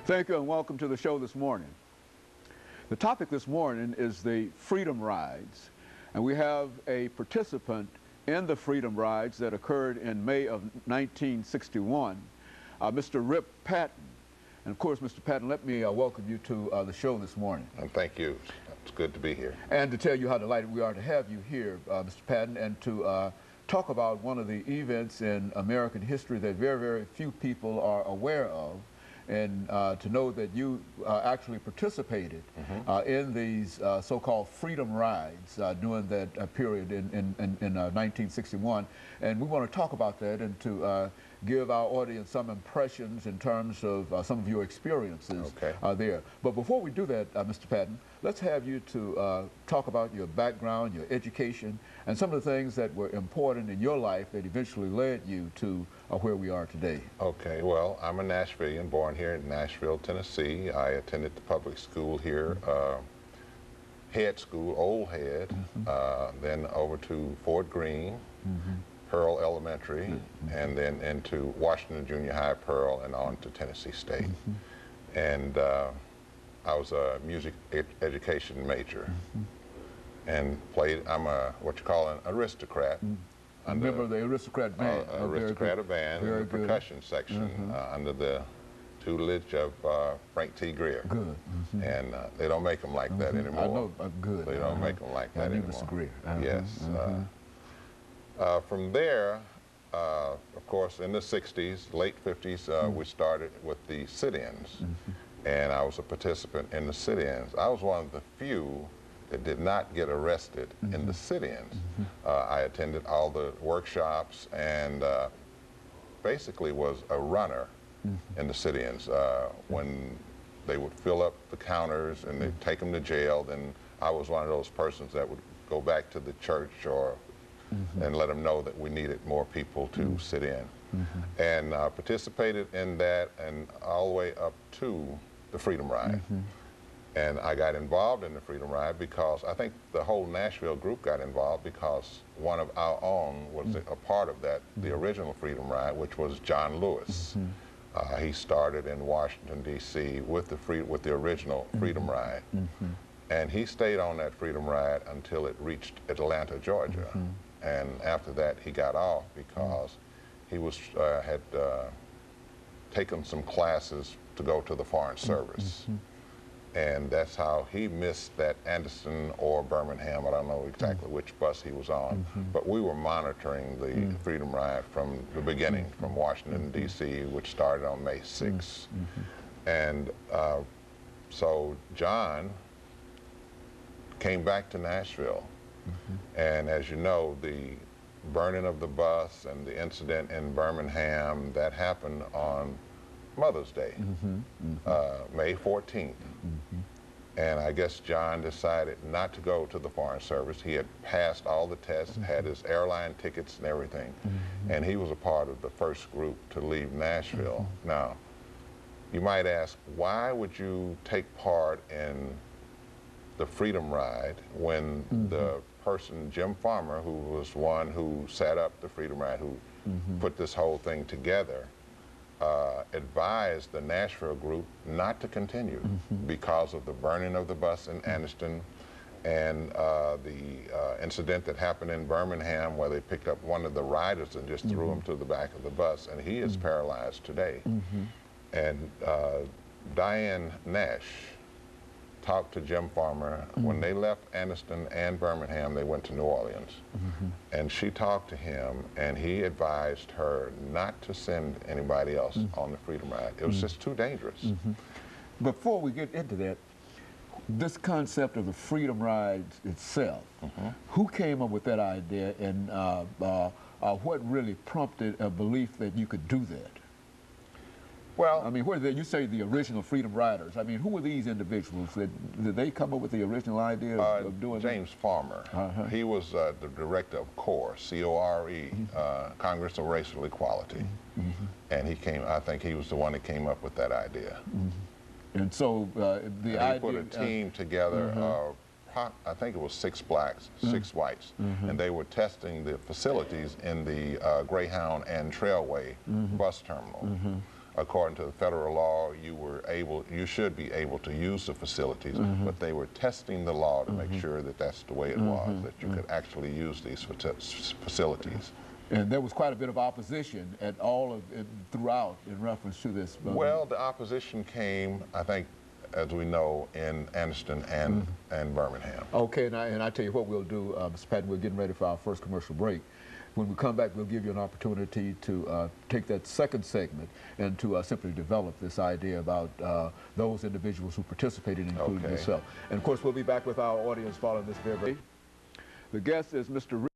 Thank you and welcome to the show this morning. The topic this morning is the Freedom Rides, and we have a participant in the Freedom Rides that occurred in May of 1961, Mr. RPatton. And of course, Mr. Patton, let me welcome you to the show this morning. And thank you. It's good to be here. And to tell you how delighted we are to have you here, Mr. Patton, and to talk about one of the events in American history that very, very few people are aware of, and to know that you actually participated in these so-called Freedom Rides during that period in 1961. And we want to talk about that and to give our audience some impressions in terms of some of your experiences there. But before we do that, Mr. Patton, let's have you to talk about your background, your education, and some of the things that were important in your life that eventually led you to where we are today. Okay, well, I'm a Nashvilleian, born here in Nashville, Tennessee. I attended the public school here, head school, old head, then over to Fort Greene, Pearl Elementary, and then into Washington Junior High, Pearl, and on to Tennessee State. And I was a music education major and played, I'm a, what you call an aristocrat. A member of the aristocrat band. Aristocrat band in the percussion section under the tutelage of Frank T. Greer. Good. And they don't make them like that anymore. I know, good. They don't make them like that anymore. Mr. Greer. Yes. From there, of course, in the 60s, late 50s, we started with the sit-ins. And I was a participant in the sit-ins. I was one of the few that did not get arrested in the sit-ins. I attended all the workshops and basically was a runner in the sit-ins. When they would fill up the counters and they'd take them to jail, then I was one of those persons that would go back to the church or and let them know that we needed more people to sit in. And participated in that and all the way up to the Freedom Ride. And I got involved in the Freedom Ride because I think the whole Nashville group got involved because one of our own was a part of that, the original Freedom Ride, which was John Lewis. He started in Washington, D.C. with the original Freedom Ride. And he stayed on that Freedom Ride until it reached Atlanta, Georgia. And after that, he got off because he was had taken some classes to go to the Foreign Service. And that's how he missed that Anderson or Birmingham, I don't know exactly which bus he was on, but we were monitoring the Freedom Ride from the beginning, from Washington, D.C., which started on May 6th. And so John came back to Nashville. And as you know, the burning of the bus and the incident in Birmingham, that happened on Mother's Day, May 14th. And I guess John decided not to go to the Foreign Service. He had passed all the tests, had his airline tickets and everything, and he was a part of the first group to leave Nashville. Now, you might ask, why would you take part in the Freedom Ride when the person, Jim Farmer, who was one who set up the Freedom Ride, who put this whole thing together, advised the Nashville group not to continue because of the burning of the bus in Anniston and the incident that happened in Birmingham where they picked up one of the riders and just threw him to the back of the bus, and he is paralyzed today. And Diane Nash talked to Jim Farmer. When they left Anniston and Birmingham, they went to New Orleans. And she talked to him, and he advised her not to send anybody else on the Freedom Ride. It was just too dangerous. Before we get into that, this concept of the Freedom Ride itself, who came up with that idea, and what really prompted a belief that you could do that? Well, I mean, you say the original Freedom Riders. I mean, who were these individuals? Did they come up with the original idea of doing James Farmer. He was the director of CORE, C-O-R-E, Congress of Racial Equality. And he came, I think he was the one that came up with that idea. And so the idea... He put a team together I think it was 6 blacks, 6 whites, and they were testing the facilities in the Greyhound and Trailway bus terminal. according to the federal law, you should be able to use the facilities, but they were testing the law to make sure that that's the way it was, that you could actually use these facilities. And there was quite a bit of opposition throughout in reference to this. Well, the opposition came, I think, as we know, in Anniston and Birmingham. Okay, and I tell you what we'll do, Mr. Patton, we're getting ready for our first commercial break. When we come back, we'll give you an opportunity to take that second segment and to simply develop this idea about those individuals who participated, including yourself. And of course, we'll be back with our audience following this very break. The guest is Mr.